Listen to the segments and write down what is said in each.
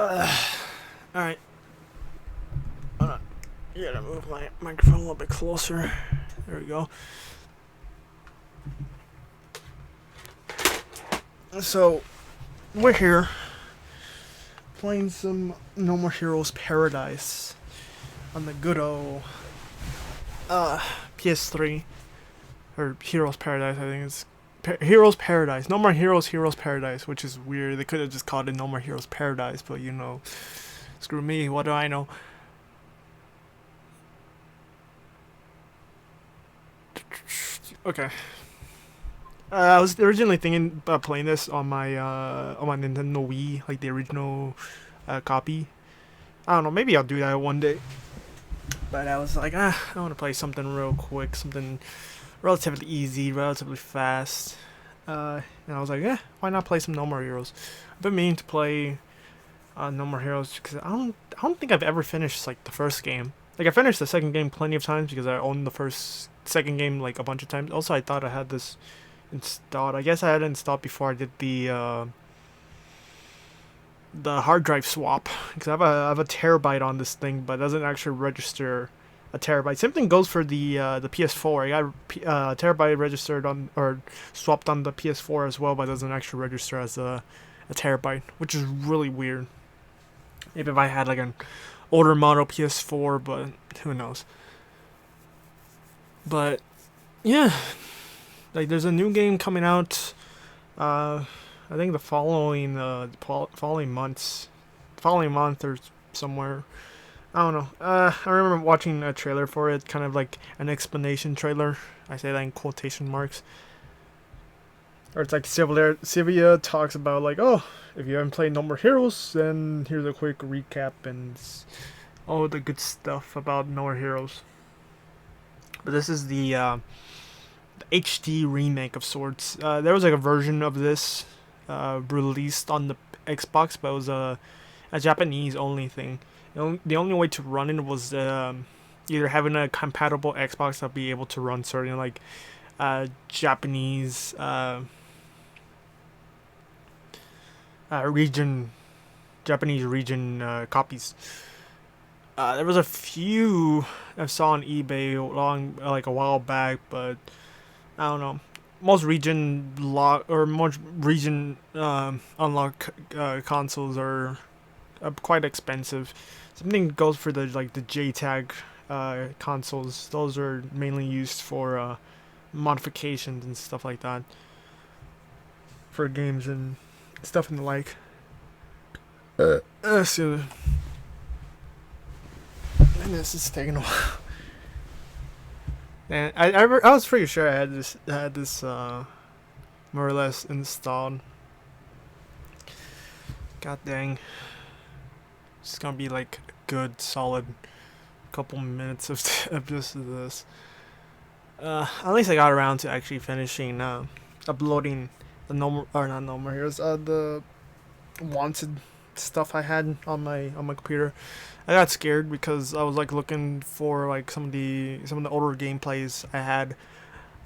Alright. You gotta move my microphone a little bit closer. There we go. So, we're here playing some No More Heroes Paradise on the good old PS3. Or Heroes Paradise, I think it's Heroes Paradise. No More Heroes, Heroes Paradise, which is weird. They could have just called it No More Heroes Paradise, but you know, screw me, what do I know? Okay. I was originally thinking about playing this on my Nintendo Wii, like the original copy. I don't know, maybe I'll do that one day. But I was like, I want to play something real quick, something relatively easy, relatively fast. And I was like, why not play some No More Heroes? I've been meaning to play No More Heroes because I don't think I've ever finished like the first game. Like I finished the second game plenty of times because I owned the second game like a bunch of times. Also, I thought I had this installed. I guess I had it installed before I did the hard drive swap because I have a terabyte on this thing, but it doesn't actually register a terabyte. Same thing goes for the PS4. I got a terabyte registered on or swapped on the PS4 as well, but it doesn't actually register as a terabyte, which is really weird. Maybe if I had like an older model PS4, but who knows. But yeah, like there's a new game coming out. I think the following month or somewhere. I don't know. I remember watching a trailer for it, kind of like an explanation trailer. I say that in quotation marks. Or it's like Sylvia talks about like, oh, if you haven't played No More Heroes, then here's a quick recap and all the good stuff about No More Heroes. But this is the HD remake of sorts. There was like a version of this released on the Xbox, but it was a Japanese only thing. The only way to run it was either having a compatible Xbox that'll be able to run certain like Japanese region copies. There was a few I saw on eBay like a while back, but I don't know. Most region unlock consoles are quite expensive. Something goes for the JTAG consoles. Those are mainly used for modifications and stuff like that for games and stuff and the like. So and this is taking a while. And I was pretty sure I had this more or less installed. God dang. It's gonna be like a good solid couple minutes of just this. At least I got around to actually finishing uploading the not No More Heroes, the wanted stuff I had on my computer. I got scared because I was like looking for like some of the older gameplays I had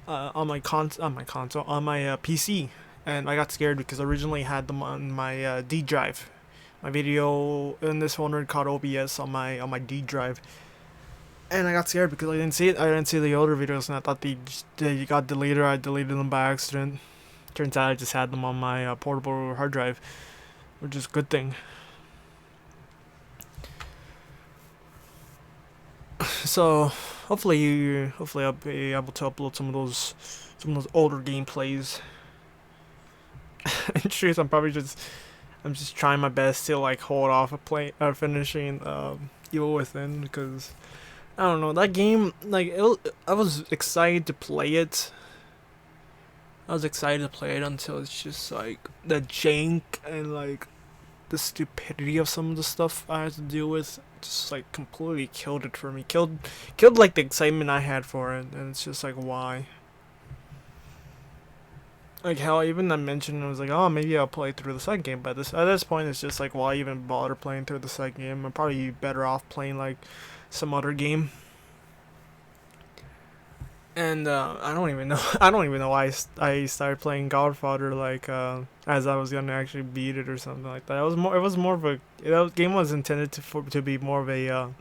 on my console on my PC, and I got scared because I originally had them on my D drive. My video in this folder called OBS on my D drive, and I got scared because I didn't see it. I didn't see the older videos, and I thought they got deleted. I deleted them by accident. Turns out I just had them on my portable hard drive, which is a good thing. So hopefully I'll be able to upload some of those older gameplays. In truth, I'm just trying my best to like hold off finishing Evil Within because I don't know that game. Like I was excited to play it. Until it's just like the jank and like the stupidity of some of the stuff I had to deal with. Just like completely killed it for me. Killed like the excitement I had for it, and it's just like why. Like how even I mentioned I was like, oh, maybe I'll play through the second game, but at this point it's just like why even bother playing through the second game? I'm probably better off playing like some other game. And I don't even know. I don't even know why I started playing Godfather like as I was gonna actually beat it or something like that. It was more. It was more of a. Game was intended to be more of a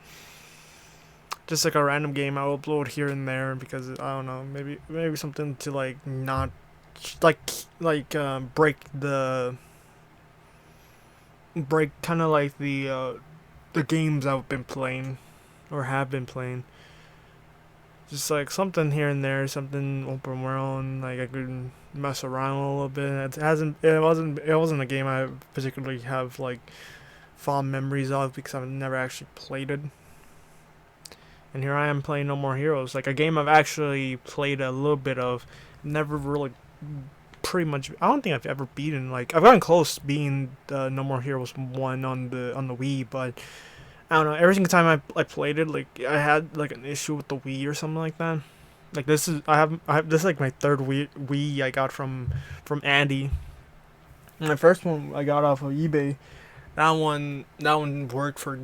just like a random game I will upload here and there because I don't know, maybe something to like not like break kind of like the games I've been playing or have been playing. Just like something here and there, something open world, like I could mess around a little bit. It wasn't a game I particularly have like fond memories of because I've never actually played it. And here I am playing No More Heroes, like a game I've actually played a little bit of, never really, pretty much. I don't think I've ever beaten. Like I've gotten close to being No More Heroes 1 on the Wii, but I don't know. Every single time I played it, like I had like an issue with the Wii or something like that. Like I have this is like my third Wii I got from Andy. And the first one I got off of eBay. That one worked for a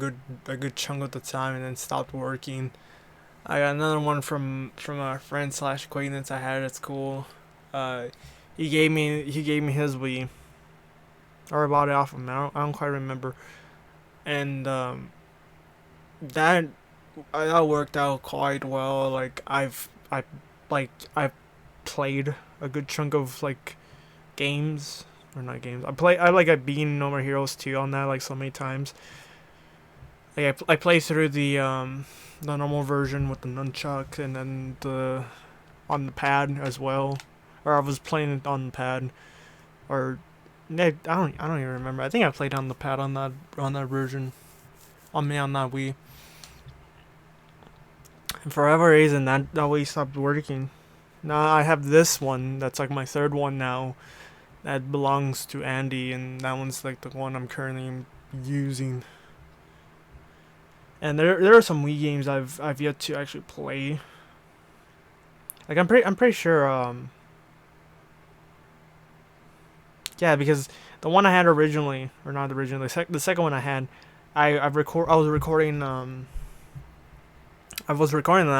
good chunk of the time and then stopped working. I got another one from a friend slash acquaintance I had at school. Uh, he gave me his Wii, or I bought it off of him. I don't quite remember. And that that worked out quite well. Like I've played a good chunk of like games or not games. I've beaten No More Heroes 2 on that like so many times. Like I played through the normal version with the nunchuck and then the on the pad as well, or I was playing it on the pad, or I don't even remember. I think I played on the pad on that version on that Wii. And for whatever reason that Wii stopped working. Now I have this one that's like my third one now that belongs to Andy, and that one's like the one I'm currently using. And there are some Wii games I've yet to actually play. Like I'm pretty sure yeah, because the one I had originally, or not originally, the second one I had, I was recording that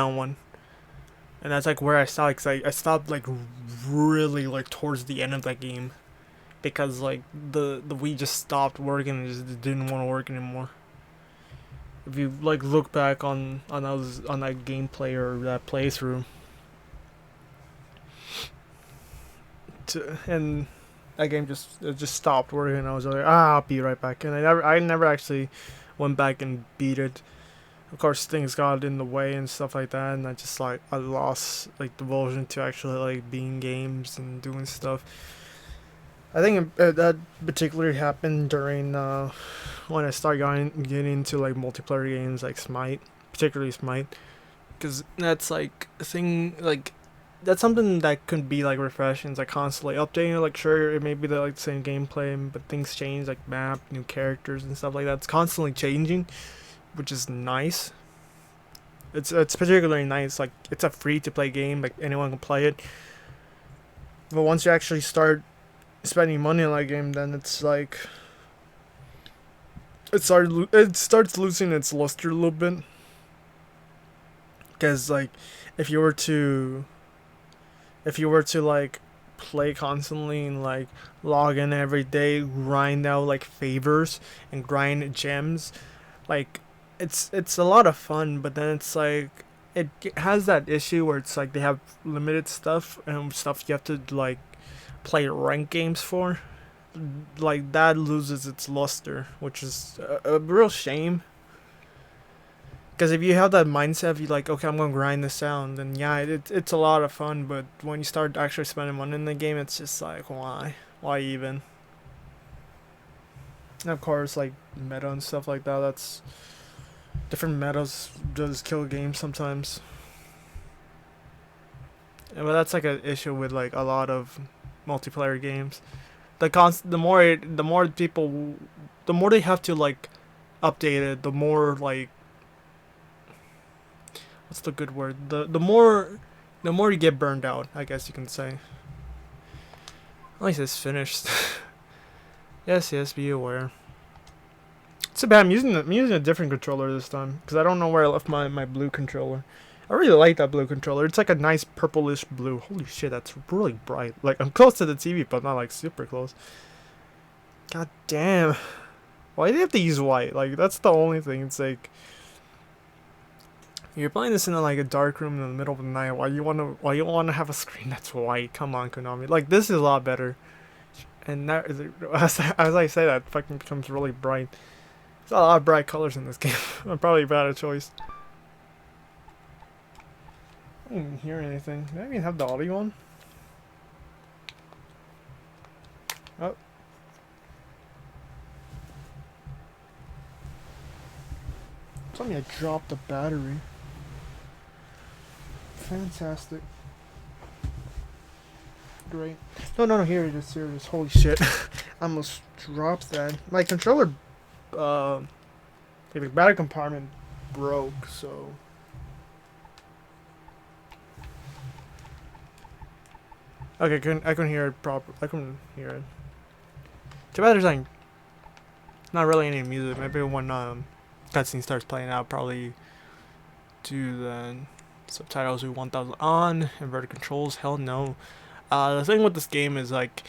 one, and that's like where I stopped. Cause I stopped like really like towards the end of that game, because like the Wii just stopped working and just didn't want to work anymore. If you like look back on that gameplay or that playthrough, and that game just stopped working. I was like, I'll be right back, and I never actually went back and beat it. Of course, things got in the way and stuff like that, and I lost like devotion to actually like being games and doing stuff. I think that particularly happened during when I started getting into like multiplayer games like Smite, particularly Smite, because that's like a thing like that's something that could be like refreshing. It's like constantly updating. Like sure, it may be the like same gameplay, but things change, like map, new characters and stuff like that. It's constantly changing, which is nice. It's particularly nice. Like it's a free to play game. Like anyone can play it. But once you actually start spending money on that game, then it's like it starts losing its luster a little bit. Because like if you were to like play constantly and like log in every day, grind out like favors and grind gems, like it's a lot of fun, but then it's like it has that issue where it's like they have limited stuff and stuff you have to like play ranked games for. Like that loses its luster, which is a real shame. Because if you have that mindset of you like, okay, I'm gonna grind this out, then yeah, it's a lot of fun. But when you start actually spending money in the game, it's just like, why even? And of course, like meta and stuff like that. That's different metas does kill games sometimes. And but that's like an issue with like a lot of multiplayer games. The more people, the more they have to like update it, the more like what's the good word? The more you get burned out, I guess you can say. At least it's finished. yes, be aware. It's too bad I'm using a different controller this time because I don't know where I left my blue controller. I really like that blue controller. It's like a nice purplish blue. Holy shit, that's really bright. Like, I'm close to the TV, but not like super close. God damn. Why do you have to use white? Like, that's the only thing. It's like, you're playing this in like a dark room in the middle of the night. Why you wanna have a screen that's white? Come on, Konami. Like, this is a lot better. And that, as I say that, fucking becomes really bright. There's a lot of bright colors in this game. I'm probably a bad choice. I don't even hear anything. Do I even have the audio on? Oh. Tell me I dropped the battery. Fantastic. Great. No, here it is, here it is. Holy shit. I almost dropped that. My controller, the battery compartment broke, so... Okay, I couldn't hear it proper. I couldn't hear it. Too bad there's like not really any music. Maybe when cutscene starts playing out, probably do the subtitles with 1000 on, inverted controls. Hell no. The thing with this game is like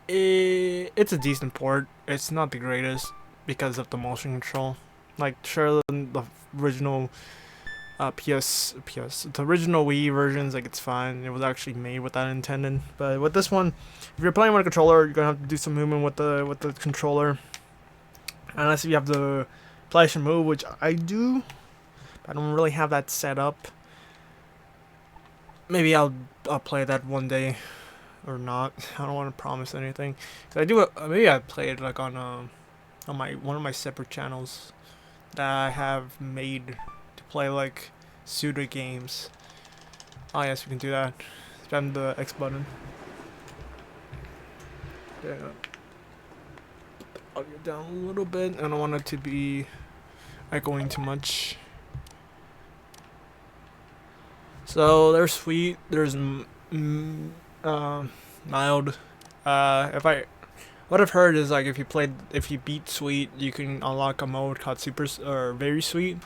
it's a decent port. It's not the greatest because of the motion control. Like sure, the original the original Wii versions, like it's fine. It was actually made with that intended. But with this one, if you're playing with a controller, you're gonna have to do some movement with the controller. Unless you have the PlayStation Move, which I do. I don't really have that set up. Maybe I'll play that one day, or not. I don't want to promise anything. Cause I do. Maybe I play it like on one of my separate channels that I have made. Play like pseudo games. Oh yes, we can do that. Spam the X button. Yeah. I'll get down a little bit. I don't want it to be echoing too much. So there's sweet. There's mild. What I've heard is like if you beat sweet, you can unlock a mode called super or very sweet.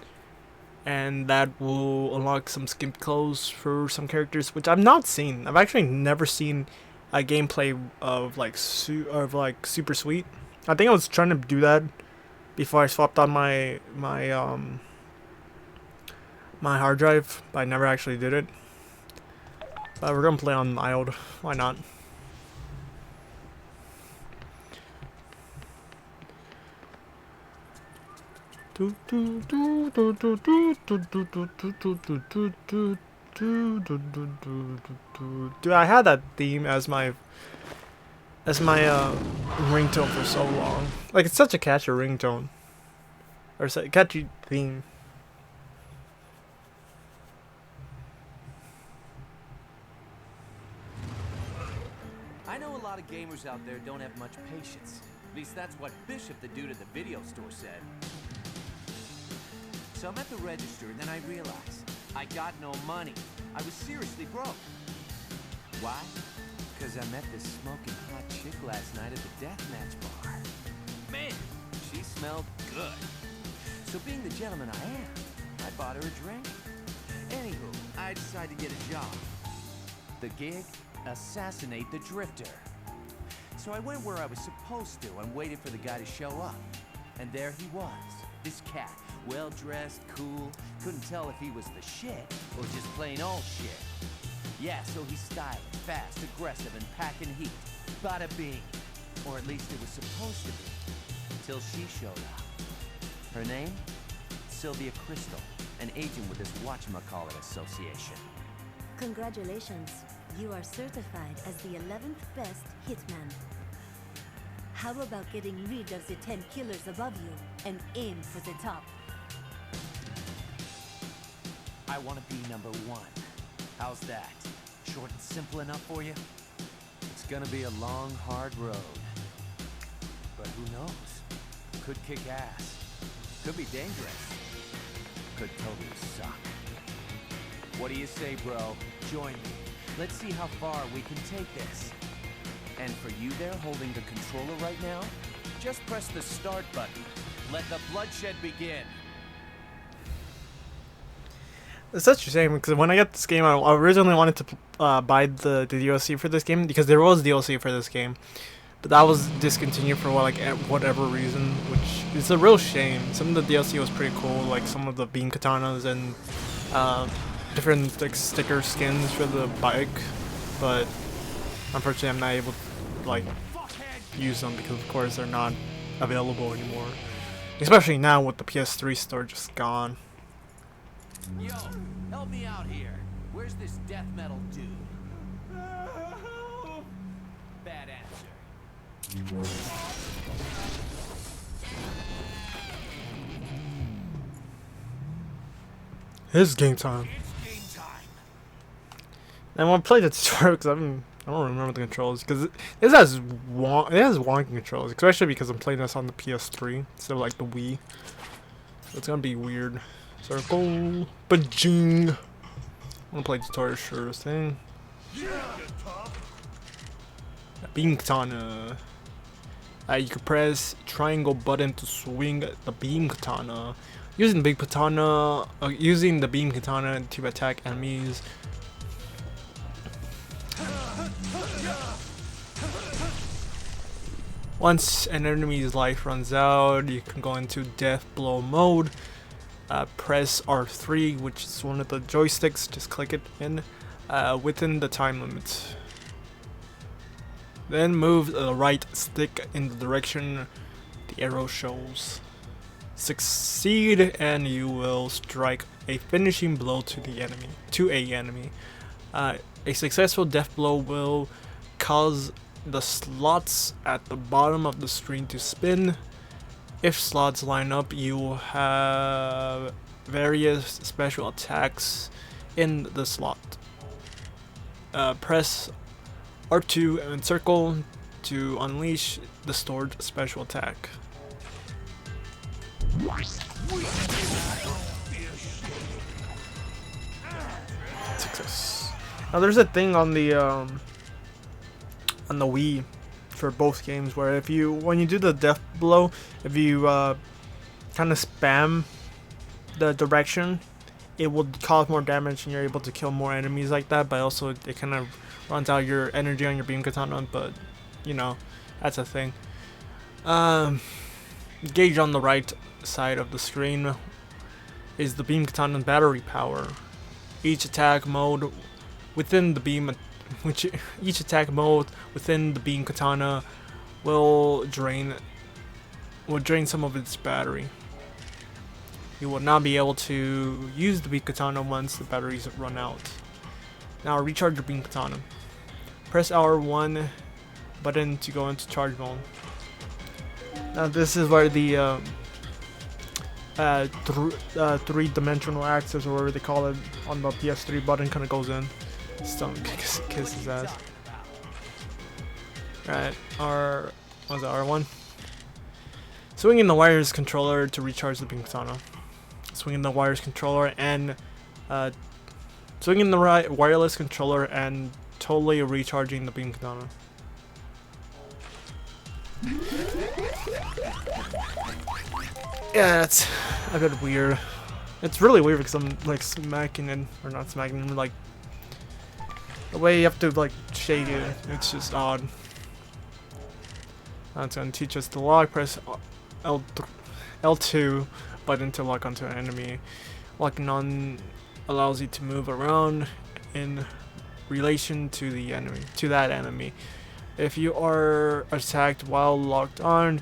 And that will unlock some skimp clothes for some characters, which I've not seen. I've actually never seen a gameplay of like super sweet. I think I was trying to do that before I swapped on my hard drive, but I never actually did it. But we're gonna play on mild. Why not? Dude, I had that theme as my ringtone for so long. Like, it's such a catchy ringtone, or catchy theme. I know a lot of gamers out there don't have much patience. At least that's what Bishop, the dude at the video store, said. So I'm at the register, and then I realized I got no money. I was seriously broke. Why? Because I met this smoking hot chick last night at the deathmatch bar. Man, she smelled good. So being the gentleman I am, I bought her a drink. Anywho, I decided to get a job. The gig? Assassinate the drifter. So I went where I was supposed to and waited for the guy to show up. And there he was, this cat. Well-dressed, cool, couldn't tell if he was the shit or just plain old shit. Yeah, so he's styling, fast, aggressive, and packing heat. Bada bing. Or at least it was supposed to be. Till she showed up. Her name? Sylvia Crystal, an agent with this whatchamacallit association. Congratulations. You are certified as the 11th best hitman. How about getting rid of the 10 killers above you and aim for the top? I want to be number 1. How's that? Short and simple enough for you? It's gonna be a long, hard road. But who knows? Could kick ass. Could be dangerous. Could totally suck. What do you say, bro? Join me. Let's see how far we can take this. And for you there holding the controller right now, just press the start button. Let the bloodshed begin. It's such a shame because when I got this game, I originally wanted to buy the DLC for this game because there was DLC for this game, but that was discontinued for whatever reason, which is a real shame. Some of the DLC was pretty cool, like some of the beam katanas and different like sticker skins for the bike, but unfortunately I'm not able to like use them because of course they're not available anymore. Especially now with the PS3 store just gone. Yo, help me out here. Where's this death metal dude? Bad answer. It's game time. It's game time. And when I played the tutorial, because I don't remember the controls, because it has wonky controls, especially because I'm playing this on the PS3 instead of like the Wii. So it's gonna be weird. Circle, bajing. I'm gonna play tutorial sure thing. Beam katana. You can press triangle button to swing the beam katana. Using the beam katana to attack enemies. Once an enemy's life runs out, you can go into death blow mode. Press R3, which is one of the joysticks. Just click it in within the time limit. Then move the right stick in the direction the arrow shows. Succeed and you will strike a finishing blow to a enemy. A successful death blow will cause the slots at the bottom of the screen to spin. If slots line up, you will have various special attacks in the slot. Press R2 and circle to unleash the stored special attack. Success. Now there's a thing on the Wii for both games where when you do the death blow, if you kind of spam the direction, it will cause more damage and you're able to kill more enemies like that. But also it kind of runs out your energy on your beam katana. But you know, that's a thing. Gauge on the right side of the screen is the beam katana battery power. Each attack mode within the beam katana will drain some of its battery. You will not be able to use the beam katana once the batteries run out. Now recharge your beam katana. Press R1 button to go into charge mode. Now this is where the three-dimensional axis, or whatever they call it, on the PS3 button kind of goes in. Stone kiss his ass. Alright, R1? Swinging the wires controller to recharge the beam katana. Swinging the wires controller and swinging the wireless controller and totally recharging the beam katana. Yeah, it's a bit weird. It's really weird because I'm like smacking it, or not smacking it, like the way you have to like shake it. It's just odd. That's gonna teach us to lock. Press L2 button to lock onto an enemy. Locking on allows you to move around in relation to that enemy. If you are attacked while locked on,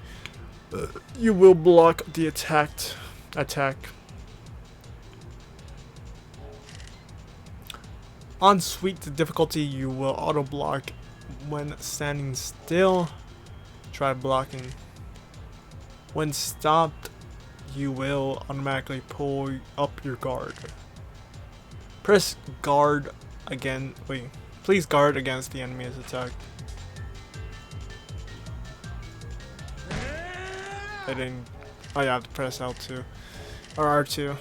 you will block the attack. On sweet difficulty, you will auto block when standing still. Try blocking. When stopped, you will automatically pull up your guard. Press guard again. Please guard against the enemy's attack. I didn't. Oh yeah, I have to press L2 or R2.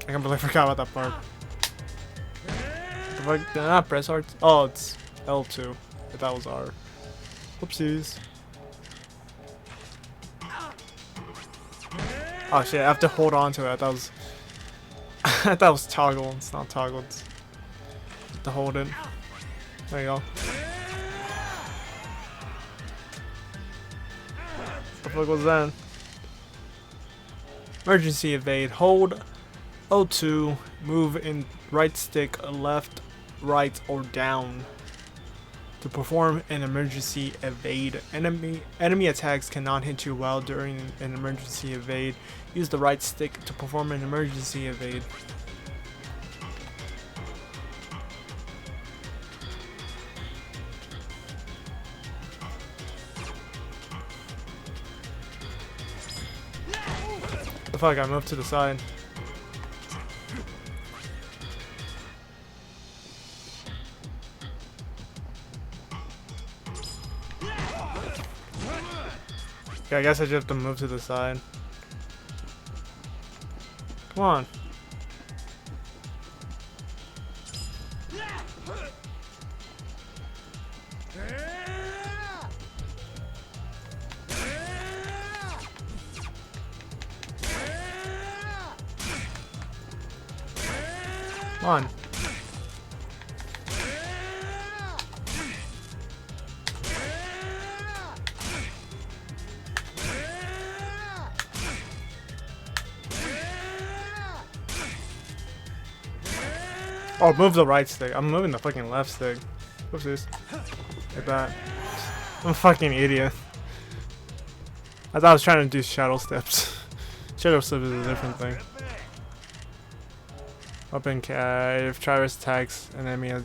I can't believe I forgot about that part. If I did not press R2. Oh, it's L2. If that was R. Whoopsies. Oh shit! I have to hold on to it. I thought it was toggle. It's not toggle. It's to hold it. There you go. What the fuck was that? Emergency evade. Hold O2. Move in right stick, left, right, or down to perform an emergency evade. Enemy attacks cannot hit you while during an emergency evade. Use the right stick to perform an emergency evade. The fuck, I moved to the side. Yeah, I guess I just have to move to the side. Come on. Come on. Oh, move the right stick. I'm moving the fucking left stick. What's this? Like that. I'm a fucking idiot. I thought I was trying to do shadow steps. Shadow steps is a different thing. Open if Travis attacks an enemy as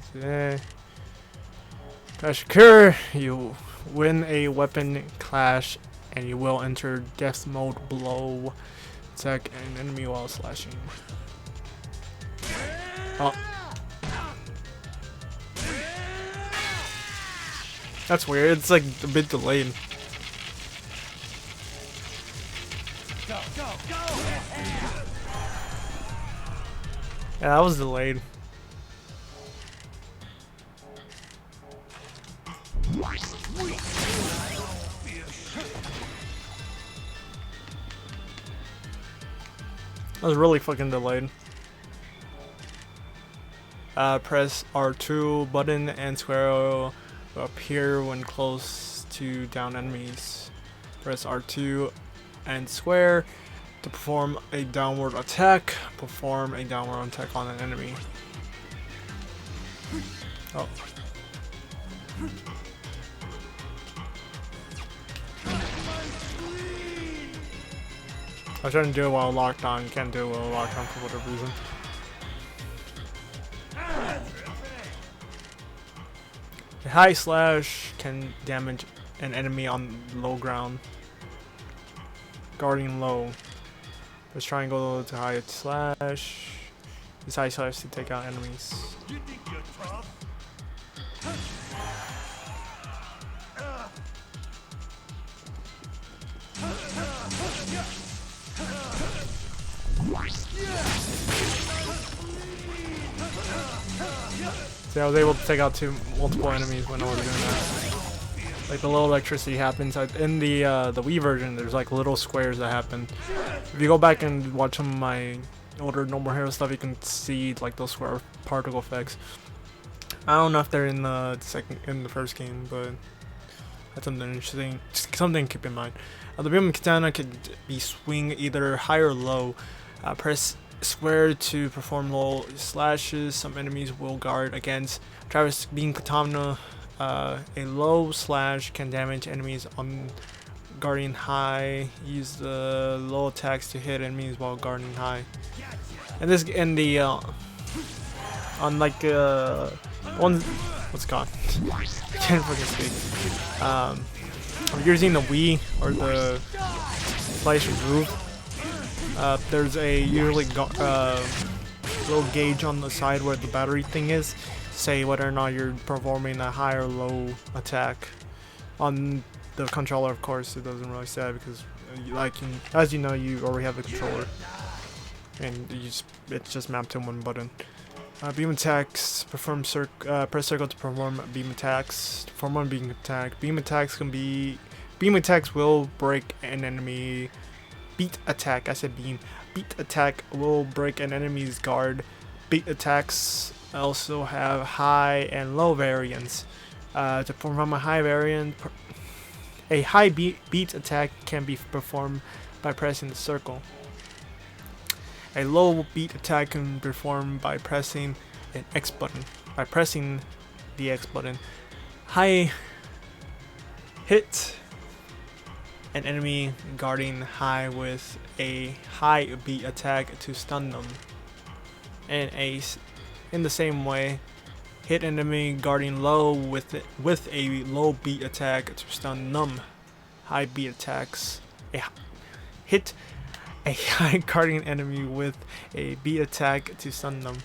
clash occur, you win a weapon clash and you will enter death mode below. Attack an enemy while slashing. Oh. That's weird, it's like a bit delayed. Go, go, go! Yeah, that was delayed. That was really fucking delayed. Press R2 button and square will appear when close to down enemies. Press R2 and square to perform a downward attack. Perform a downward attack on an enemy. Oh. I was trying to do it while locked on. You can't do it while locked on for whatever reason. A high slash can damage an enemy on low ground. Guarding low. Let's try and go to high slash. Use high slash to take out enemies. You think you're tough? See, I was able to take out multiple enemies when I was doing that. Like the little electricity happens in the Wii version. There's like little squares that happen. If you go back and watch some of my older No More Hero stuff, you can see like those square particle effects. I don't know if they're in the first game, but that's something interesting. Just something to keep in mind. The beam katana could be swing either high or low. Press square to perform low slashes. Some enemies will guard against Travis beam katana. A low slash can damage enemies on guarding high. Use the low attacks to hit enemies while guarding high. And this in the on like one, what's it called? I can't fucking speak. If you're using the Wii or the PlayStation Move, there's a usually little gauge on the side where the battery thing is. Say whether or not you're performing a high or low attack. On the controller, of course, it doesn't really say because, as you know, you already have the controller, and it's just mapped to one button. Beam attacks. Press circle to perform beam attacks. Perform one beam attack. Beam attacks will break an enemy Beat attack. I said beam. Beat attack will break an enemy's guard. Beat attacks also have high and low variants. To perform a high variant, a high beat attack can be performed by pressing the circle. A low beat attack can be performed by pressing an X button. By pressing the X button, high hit an enemy guarding high with a high beat attack to stun them. And in the same way, hit enemy guarding low with a low beat attack to stun them. High beat attacks. Hit a high guarding enemy with a beat attack to stun them.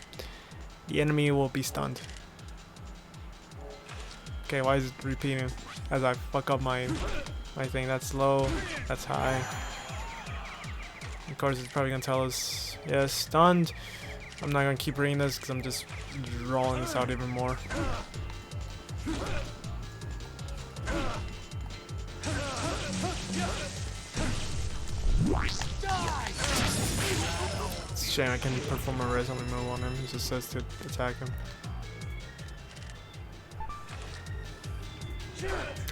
The enemy will be stunned. Okay, why is it repeating as I fuck up my thing? That's low, that's high. Of course, it's probably gonna tell us, yes, stunned. I'm not gonna keep reading this because I'm just drawing this out even more. It's a shame I can perform a res only move on him. It just says to attack him. I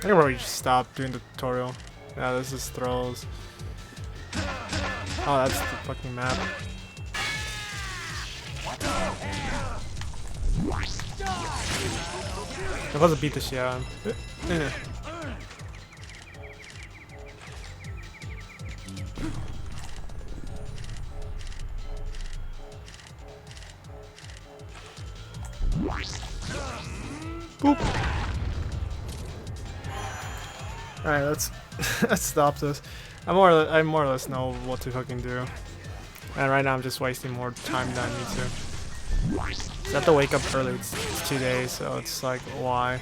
can probably just stop doing the tutorial. Yeah, this is throws. Oh, that's the fucking map. I'm about to beat the shit out of him. Boop. Alright, let's stop this. I more or less know what to fucking do. And right now I'm just wasting more time than I need to. I have to wake up early. It's 2 days, so it's like, why?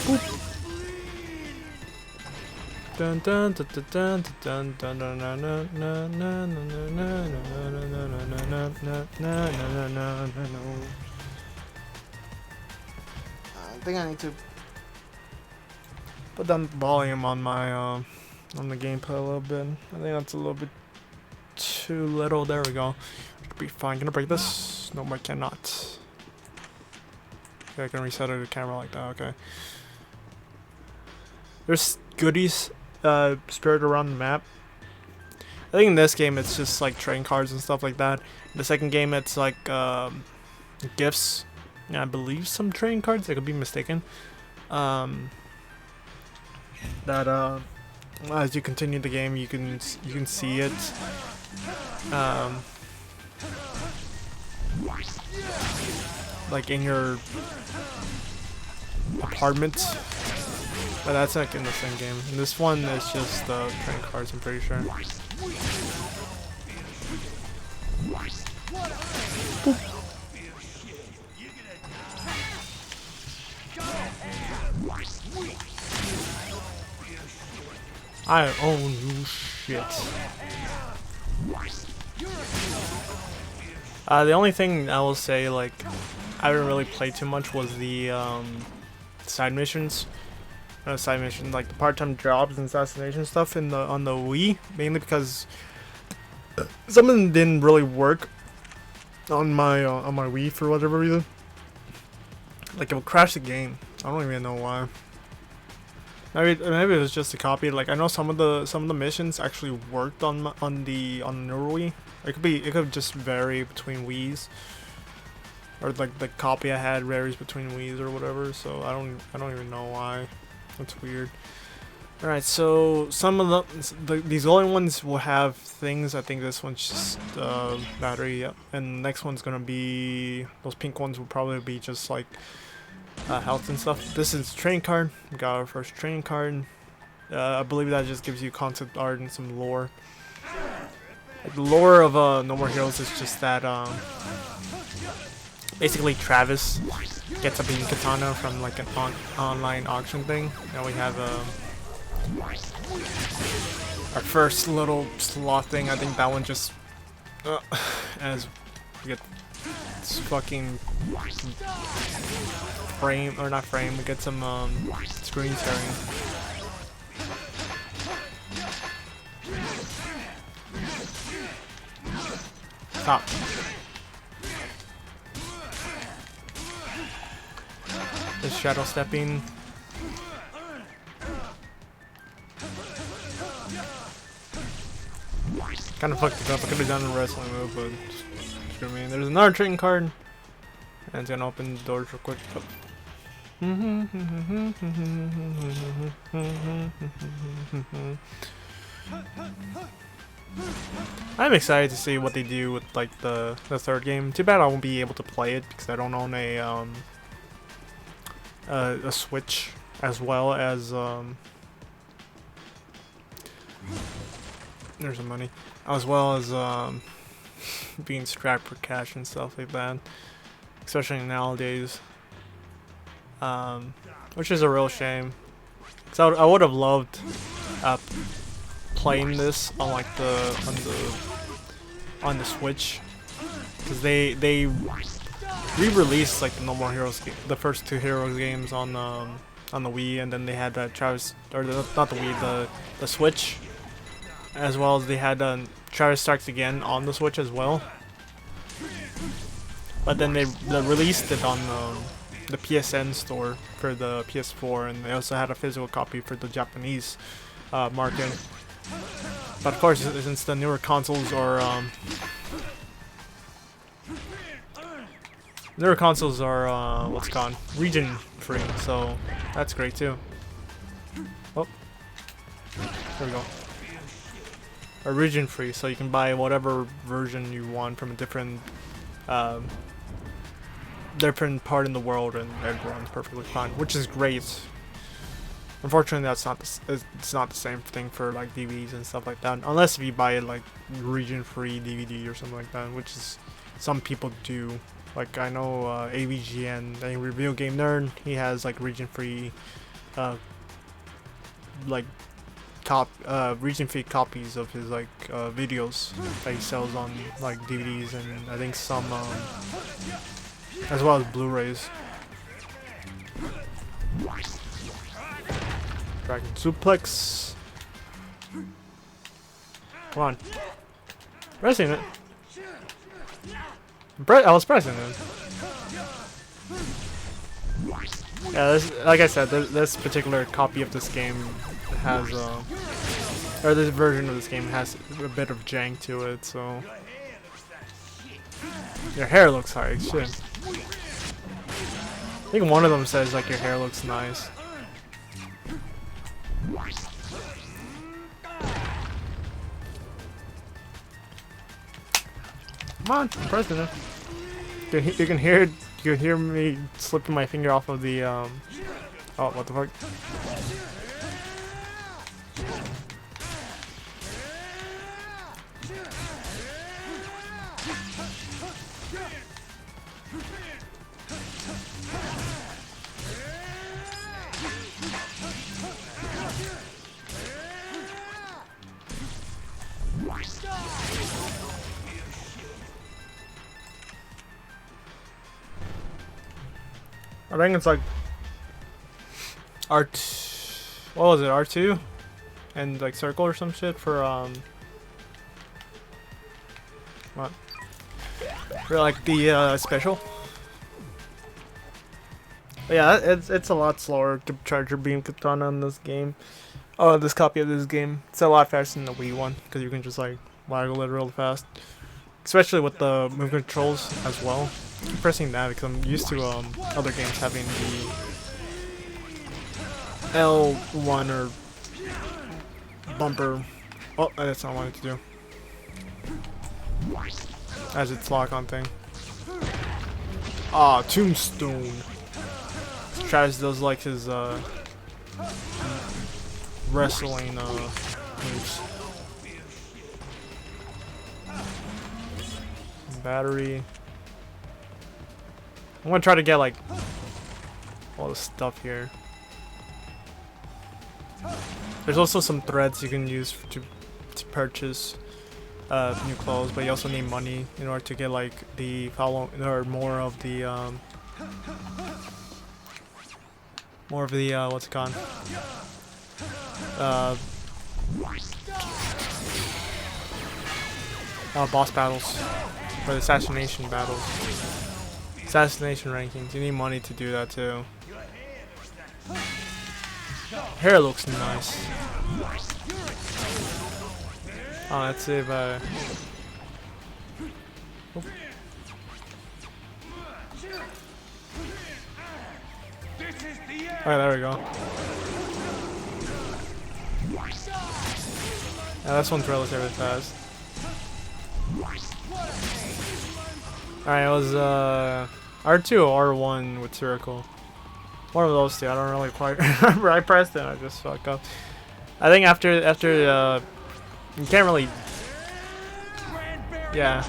Boop. Dun dun dun dun dun dun dun dun. I think I need to put down the volume on my on the gameplay a little bit. I think that's a little bit too little. There we go. Should be fine. Gonna break this? No, I cannot. Okay, I can reset the camera like that. Okay. There's goodies spread around the map. I think in this game it's just like train cards and stuff like that. In the second game it's like gifts. Yeah, I believe some train cards. I could be mistaken. That as you continue the game, you can see it. Like in your apartment. But that's like in the same game. In this one, it's just train cards. I'm pretty sure. Boop. I own you shit. The only thing I will say, like, I didn't really play too much was the side missions. Side mission, like the part-time jobs and assassination stuff on the Wii, mainly because some of them didn't really work on my Wii for whatever reason. Like it would crash the game. I don't even know why. Maybe it was just a copy. Like I know some of the missions actually worked on the newer Wii. It could just vary between Wii's, or like the copy I had varies between Wii's or whatever. So I don't even know why. That's weird. Alright, so some of these golden ones will have things. I think this one's just battery, yep. And the next one's gonna be, those pink ones will probably be just like health and stuff. This is train card. We got our first train card. I believe that just gives you concept art and some lore. Like the lore of No More Heroes is just that basically Travis gets a beam katana from like an online auction thing. Now we have our first little slot thing. I think that one just as we get this fucking frame, or not frame, we get some screen sharing. Stop. This shadow stepping. Kind of fucked it up. I could have done a wrestling move, but screw me. There's another trading card. And it's gonna open the doors real quick. I'm excited to see what they do with like the third game. Too bad I won't be able to play it because I don't own a Switch, as well as there's some money, as well as being strapped for cash and stuff like that, especially nowadays, which is a real shame. So I would have loved playing this on like on the Switch, because they re-released like the No More Heroes, the first two Heroes games on the Wii, and then they had Travis, or not the Wii, the Switch, as well as they had Travis Strikes Again on the Switch as well. But then they released it on the PSN store for the PS4, and they also had a physical copy for the Japanese market. But of course, since the newer consoles are what's it called, region free, so that's great too. Oh, there we go. Or region free, so you can buy whatever version you want from a different part in the world, and everyone's perfectly fine, which is great. Unfortunately, it's not the same thing for like DVDs and stuff like that, unless if you buy it like region free DVD or something like that, which is some people do. Like I know AVGN, a Review Game Nerd, he has like region free like region free copies of his like videos that he sells on like DVDs, and I think some as well as Blu-rays. Dragon suplex. Come on. Pressing it. I was pressing it. Yeah, like I said, this particular copy of this game has, or this version of this game has a bit of jank to it, so. Your hair looks hard, shit. I think one of them says like your hair looks nice. Come on, I'm pressing it. You can hear me slipping my finger off of the oh, what the fuck? I think it's like what was it, R2? And like circle or some shit for what? For like the special. But yeah, it's a lot slower to charge your beam katana in this game. Oh, this copy of this game. It's a lot faster than the Wii one, because you can just like waggle it real fast. Especially with the move controls as well. I'm pressing that because I'm used to other games having the L1 or bumper. Oh, that's not what I wanted to do. As its lock-on thing. Ah, Tombstone. Travis does like his wrestling moves. Battery. I'm gonna try to get like all the stuff here. There's also some threads you can use to purchase new clothes, but you also need money in order to get like the more of the what's it called? Boss battles or the assassination battles, assassination rankings. You need money to do that too. Hair looks nice. Oh, let's see if I. Oh. Alright, there we go. Yeah, this one's relatively fast. Alright, it was R2 or R1 with circle. One of those two. I don't really quite remember. I pressed it and I just fucked up. I think after you can't really. Yeah.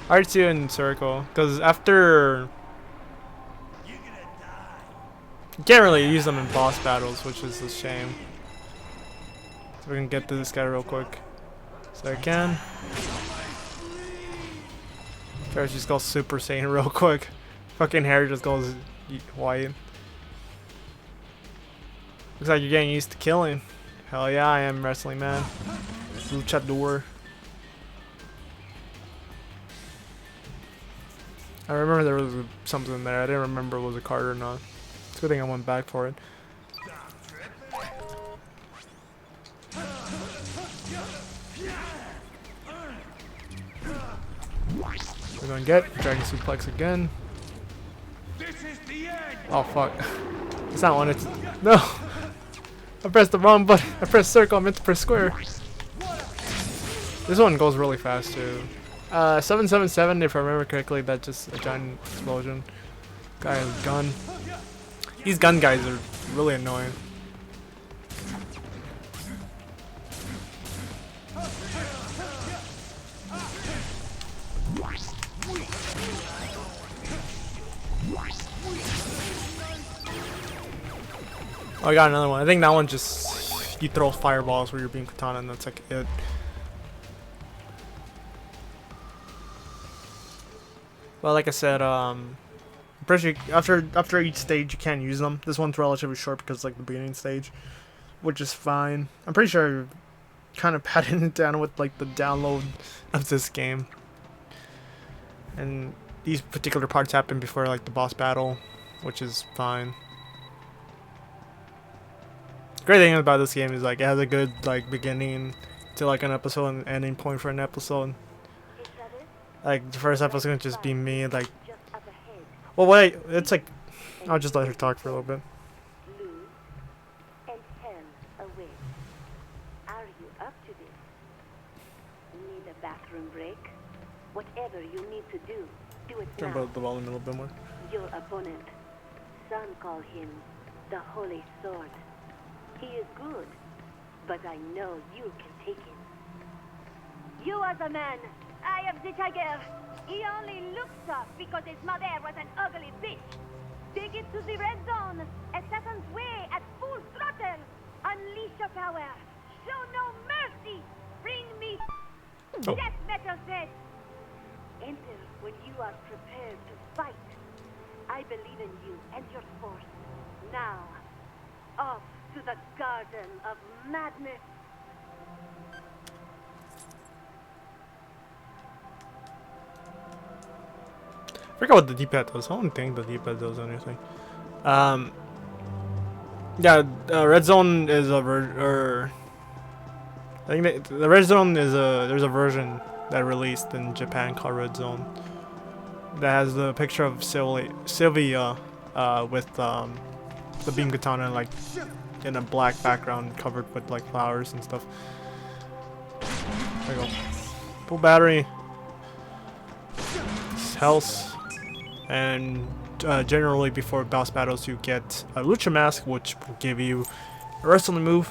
R2 and circle, because after you can't really use them in boss battles, which is a shame. So we can get to this guy real quick. So I can. First, just go Super Saiyan real quick. Fucking hair just goes white. Looks like you're getting used to killing. Hell yeah, I am, wrestling man. Luchador. I remember there was something there. I didn't remember it was a card or not. It's a good thing I went back for it. We're gonna get Dragon Suplex again. Oh fuck. It's not one, it's. No! I pressed the wrong button. I pressed circle, I meant to press square. This one goes really fast too. 777, if I remember correctly, that's just a giant explosion. Guy has a gun. These gun guys are really annoying. Oh, I got another one. I think that one just you throw fireballs where you're being katana, and that's like it. Well, like I said, I'm pretty sure after each stage you can't use them. This one's relatively short because it's like the beginning stage, which is fine. I'm pretty sure I've kind of patted it down with like the download of this game, and these particular parts happen before like the boss battle, which is fine. Great thing about this game is like it has a good like beginning to like an episode and ending point for an episode. Like the first episode gonna just be me like. Well, wait, it's like I'll just let her talk for a little bit. And hell away. Are you up to this? Need a bathroom break? Whatever you need to do it Turn now. the volume a little bit more. Your opponent, some call him the Holy Sword. He is good, but I know you can take him. You are the man. I am the tiger. He only looks tough because his mother was an ugly bitch. Take it to the red zone. Assassin's Way at full throttle. Unleash your power. Show no mercy. Bring me death metal set. Enter when you are prepared to fight. I believe in you and your force. Now, off to the Garden of Madness. I forgot what the D-pad does. I don't think the D-pad does anything. Yeah, Red Zone is a I think the Red Zone is there's a version that released in Japan called Red Zone that has the picture of Sylvia with the beam katana like in a black background covered with like flowers and stuff. There you go. Full battery. Health. And generally before boss battles you get a Lucha Mask, which will give you a wrestling move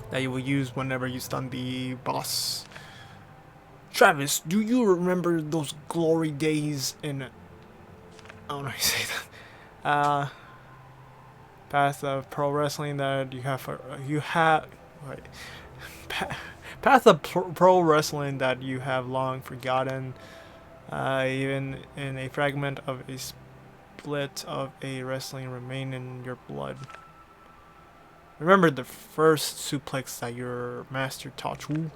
that you will use whenever you stun the boss. Travis, do you remember those glory days in... I don't know how you say that. Past of pro wrestling that you have... Wait. path of pro wrestling that you have long forgotten, even in a fragment of a split of a wrestling remain in your blood. Remember the first suplex that your master taught you?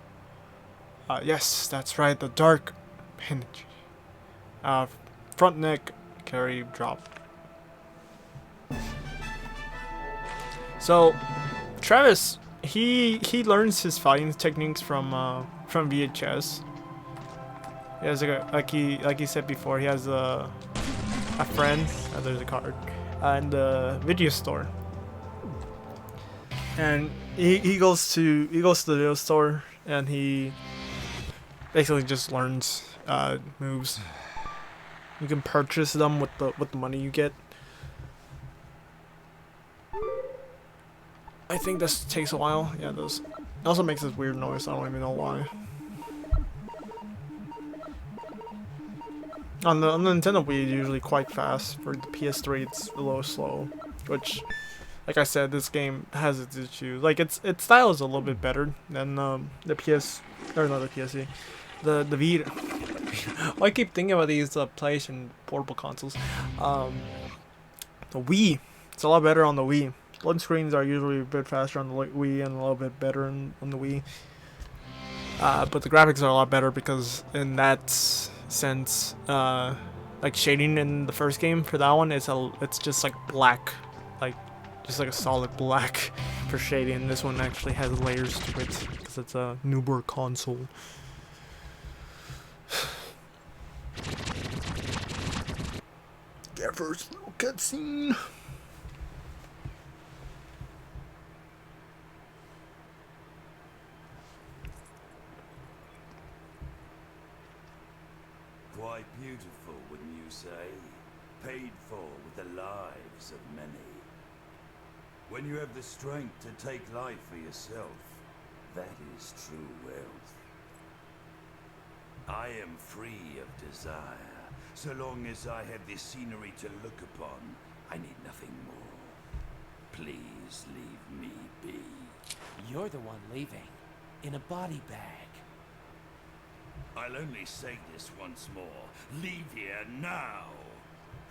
Yes, that's right, the dark bandage. Front neck carry drop. So, Travis, he learns his fighting techniques from VHS. He has like he said before, he has a friend. There's a card in the video store, and he goes to the video store and he basically just learns moves. You can purchase them with the money you get. I think this takes a while. Yeah, it does. It also makes this weird noise. I don't even know why. On the Nintendo Wii, it's usually quite fast. For the PS3, it's a little slow. Which, like I said, this game has its issues. Like its style is a little bit better than the PS or not the PSC, the Vita. I keep thinking about these PlayStation portable consoles. The Wii, it's a lot better on the Wii. Load screens are usually a bit faster on the Wii and a little bit better on the Wii. But the graphics are a lot better because in that sense, like shading in the first game for that one, it's just like black, just like a solid black for shading. This one actually has layers to it because it's a newer console. Get first little cutscene. Quite beautiful, wouldn't you say? Paid for with the lives of many. When you have the strength to take life for yourself, that is true wealth. I am free of desire. So long as I have this scenery to look upon, I need nothing more. Please leave me be. You're the one leaving. In a body bag. I'll only say this once more. Leave here now!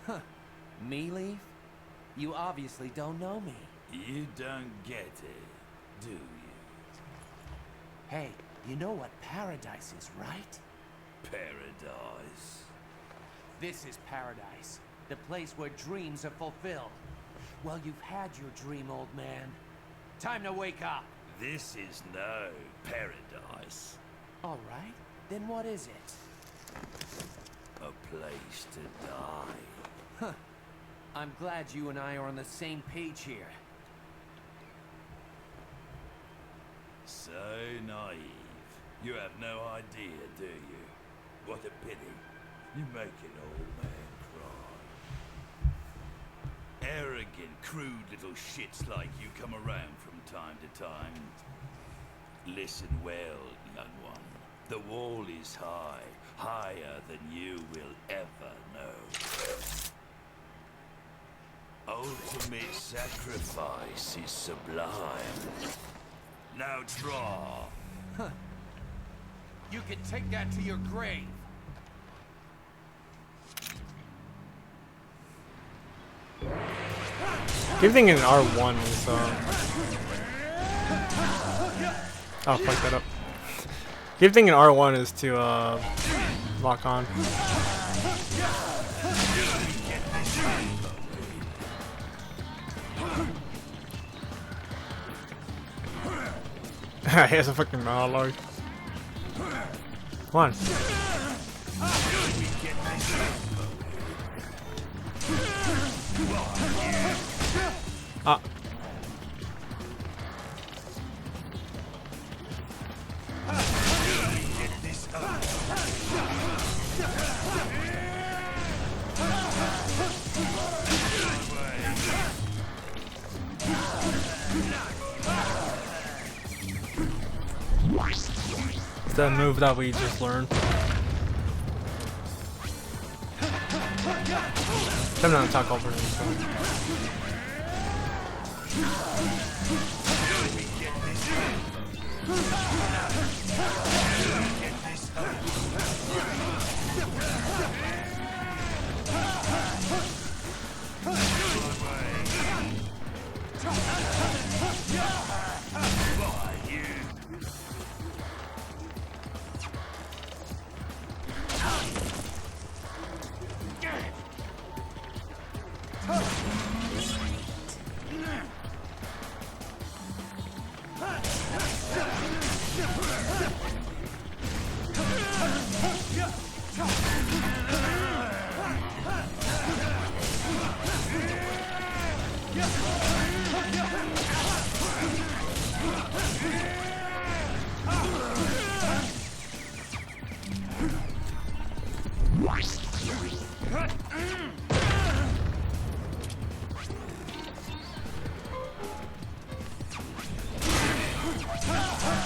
Huh. Me leave? You obviously don't know me. You don't get it, do you? Hey, you know what paradise is, right? Paradise. This is paradise. The place where dreams are fulfilled. Well, you've had your dream, old man. Time to wake up. This is no paradise. All right. Then what is it? A place to die. Huh. I'm glad you and I are on the same page here. So naive. You have no idea, do you? What a pity. You make an old man cry. Arrogant, crude little shits like you come around from time to time. Listen well, young one. The wall is high, higher than you will ever know. Ultimate sacrifice is sublime. Now draw. Huh. You can take that to your grave. Giving an R1 is oh, fuck that up. Giving an R1 is to lock on. He has a fucking monologue. Come on. Ah. It's that move that we just learned. I'm not gonna talk over him.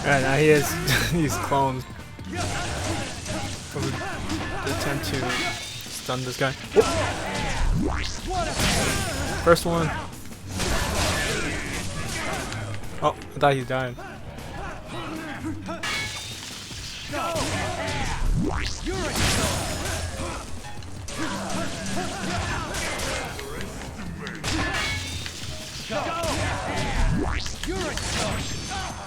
Alright, now he is he's cloned. Probably attempt to stun this guy. Whoop. First one. Oh, I thought he died.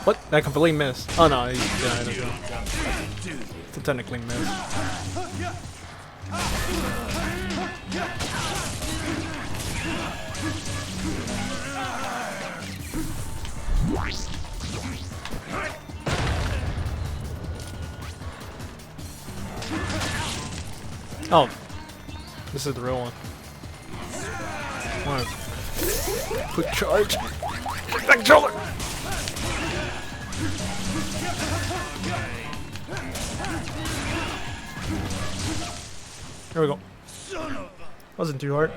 What? That completely missed. Oh no, he died as well. It's a technically miss. Oh, this is the real one. One. Quick charge. Quick that controller. There we go. Wasn't too hard.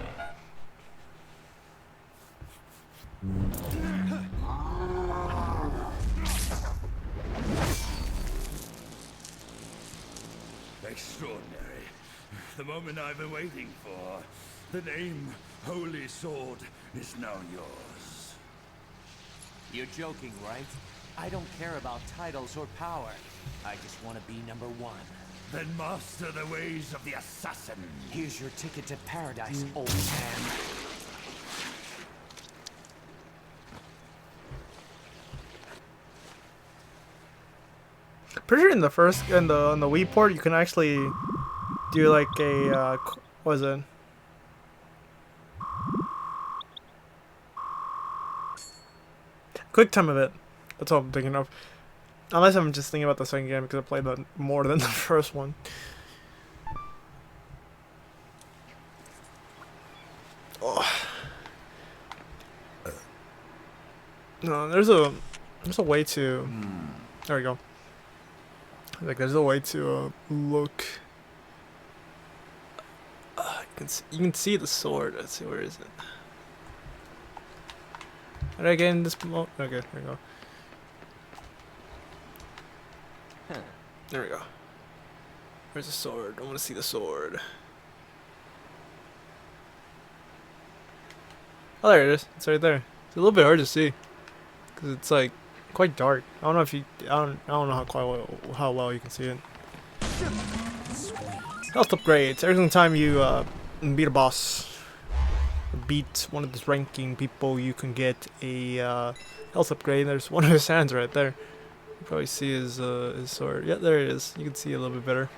Extraordinary. The moment I've been waiting for. The name Holy Sword is now yours. You're joking, right? I don't care about titles or power. I just want to be number one. Then master the ways of the assassin. Here's your ticket to paradise, old man. Pretty sure in the first on the Wii port you can actually do like a what is it? Quick time of it. That's all I'm thinking of. Unless I'm just thinking about the second game because I played that more than the first one. Oh. No, there's a way to. There we go. Like there's a way to look. You can see the sword. Let's see, where is it? How did I get in this mode? Okay, there we go. There we go. Where's the sword? I want to see the sword. Oh, there it is. It's right there. It's a little bit hard to see because it's like quite dark. I don't know if you. I don't know how well you can see it. Health upgrades. Every time you beat a boss, or beat one of the ranking people, you can get a health upgrade. There's one of his hands right there. You probably see his sword. Yeah, there it is. You can see it a little bit better.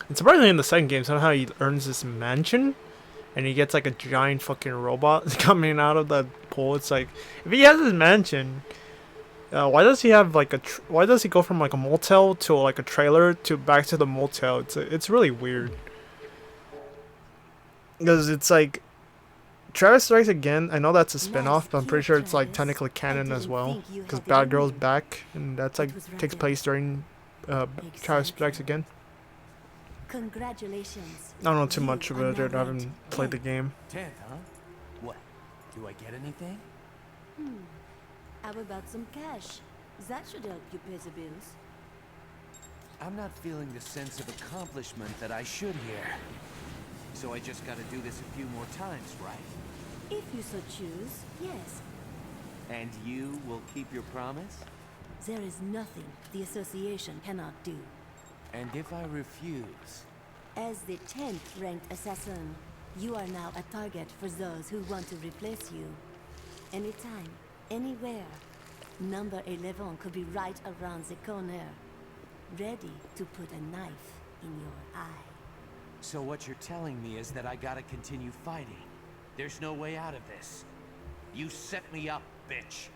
And surprisingly, in the second game, somehow he earns this mansion, and he gets like a giant fucking robot coming out of that pool. It's like, if he has his mansion, why does he have like why does he go from like a motel to like a trailer to back to the motel? It's really weird. Because it's like Travis Strikes Again. I know that's a spin-off, but I'm pretty sure it's like technically canon as well. Because Bad Girl's back, and that's like takes place during Travis Strikes Again. Congratulations. I don't know too much about it. I haven't played the game. 10th, huh? What? Do I get anything? How about some cash? That should help you pay the bills. I'm not feeling the sense of accomplishment that I should here. So I just gotta do this a few more times, right? If you so choose, yes. And you will keep your promise? There is nothing the association cannot do. And if I refuse? As the 10th ranked assassin, you are now a target for those who want to replace you. Anytime, anywhere. Number 11 could be right around the corner, ready to put a knife in your eye. So what you're telling me is that I gotta continue fighting. There's no way out of this. You set me up, bitch.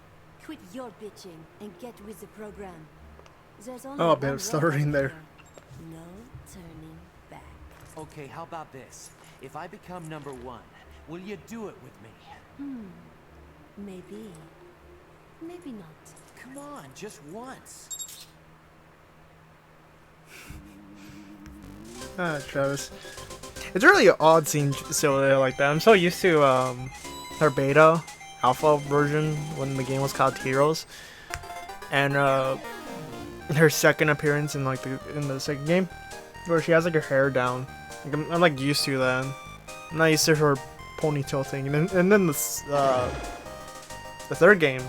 Quit your bitching and get with the program. There's only Oh, one bit road of stuttering out there. here. No turning back. Okay, how about this? If I become number 1, will you do it with me? Maybe. Maybe not. Come on, just once. Travis. It's really odd seeing Sylvia like that. I'm so used to her beta, alpha version when the game was called Heroes, and her second appearance in the second game, where she has like her hair down. Like, I'm like used to that. I'm not used to her ponytail thing, and then the third game,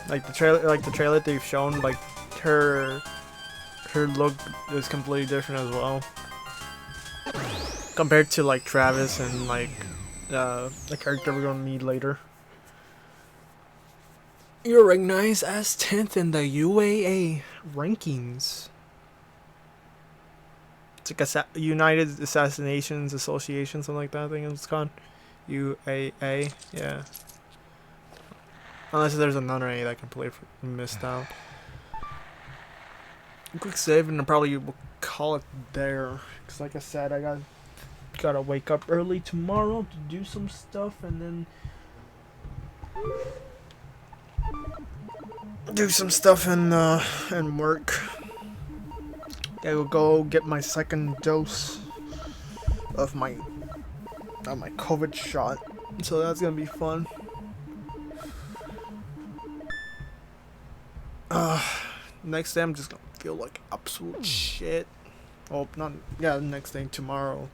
the trailer they've shown, like her look is completely different as well. Compared to like Travis and the character we're gonna meet later. You're recognized as 10th in the UAA rankings. It's like a United Assassinations Association, something like that. I think it's called UAA. Yeah. Unless there's another A that I completely missed out. Quick save and I probably will call it there. Cause like I said, I gotta wake up early tomorrow to do some stuff and then do some stuff and work. I will go get my second dose of my COVID shot, so that's gonna be fun. Next day I'm just gonna feel like absolute shit. Oh, next day, tomorrow.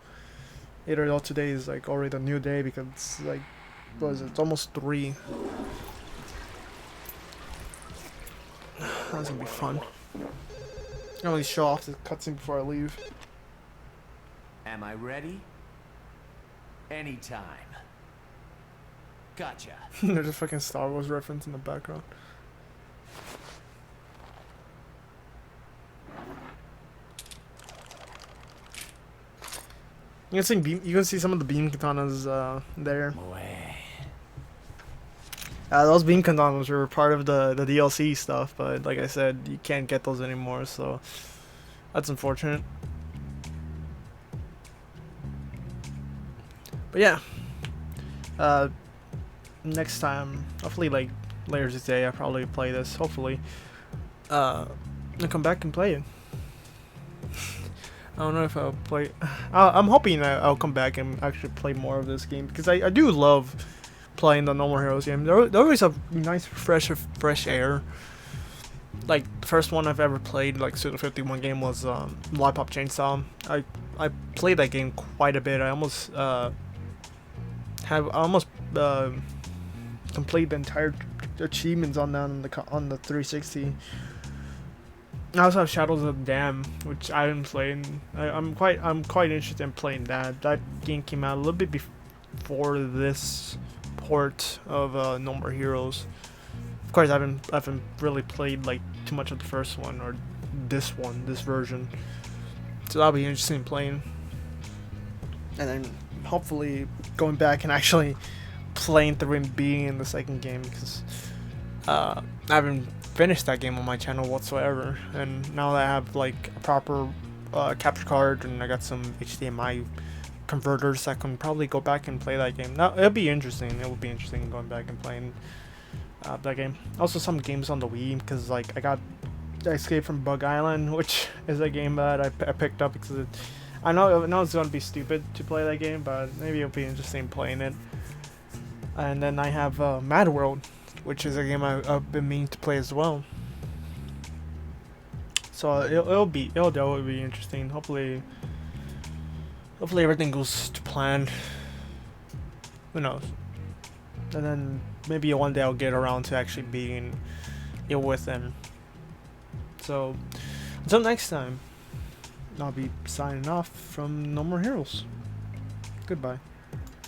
Either though today is like already the new day because it's like, what is it? It's almost 3. That's gonna be fun. I only show off the cutscene before I leave. Am I ready? Anytime. Gotcha. There's a fucking Star Wars reference in the background. You can see some of the beam katanas there. Those beam katanas were part of the DLC stuff, but like I said, you can't get those anymore, so that's unfortunate. But yeah, next time, hopefully like later this day, I'll probably play this. Hopefully, I'll come back and play it. I don't know if I'll play. I'm hoping that I'll come back and actually play more of this game because I do love playing the No More Heroes game. They always have nice fresh air. Like the first one I've ever played, like Suda 51 game, was Lollipop Chainsaw. I played that game quite a bit. I almost complete the entire achievements on that on the 360. I also have Shadows of the Dam, which I haven't played. I'm quite interested in playing that. That game came out a little bit before this port of No More Heroes. Of course, I haven't really played like too much of the first one or this version. So that'll be interesting playing. And then hopefully going back and actually playing through and being in the second game because I haven't finished that game on my channel whatsoever, and now that I have like a proper capture card and I got some HDMI converters, I can probably go back and play that game. Now it'll be interesting. It will be interesting going back and playing that game. Also some games on the Wii because like I got Escape from Bug Island, which is a game that I picked up because I know it's gonna be stupid to play that game, but maybe it'll be interesting playing it. And then I have Mad World, which is a game I've been meaning to play as well. So it'll be interesting. Hopefully everything goes to plan. Who knows? And then maybe one day I'll get around to actually being with him. So until next time, I'll be signing off from No More Heroes. Goodbye.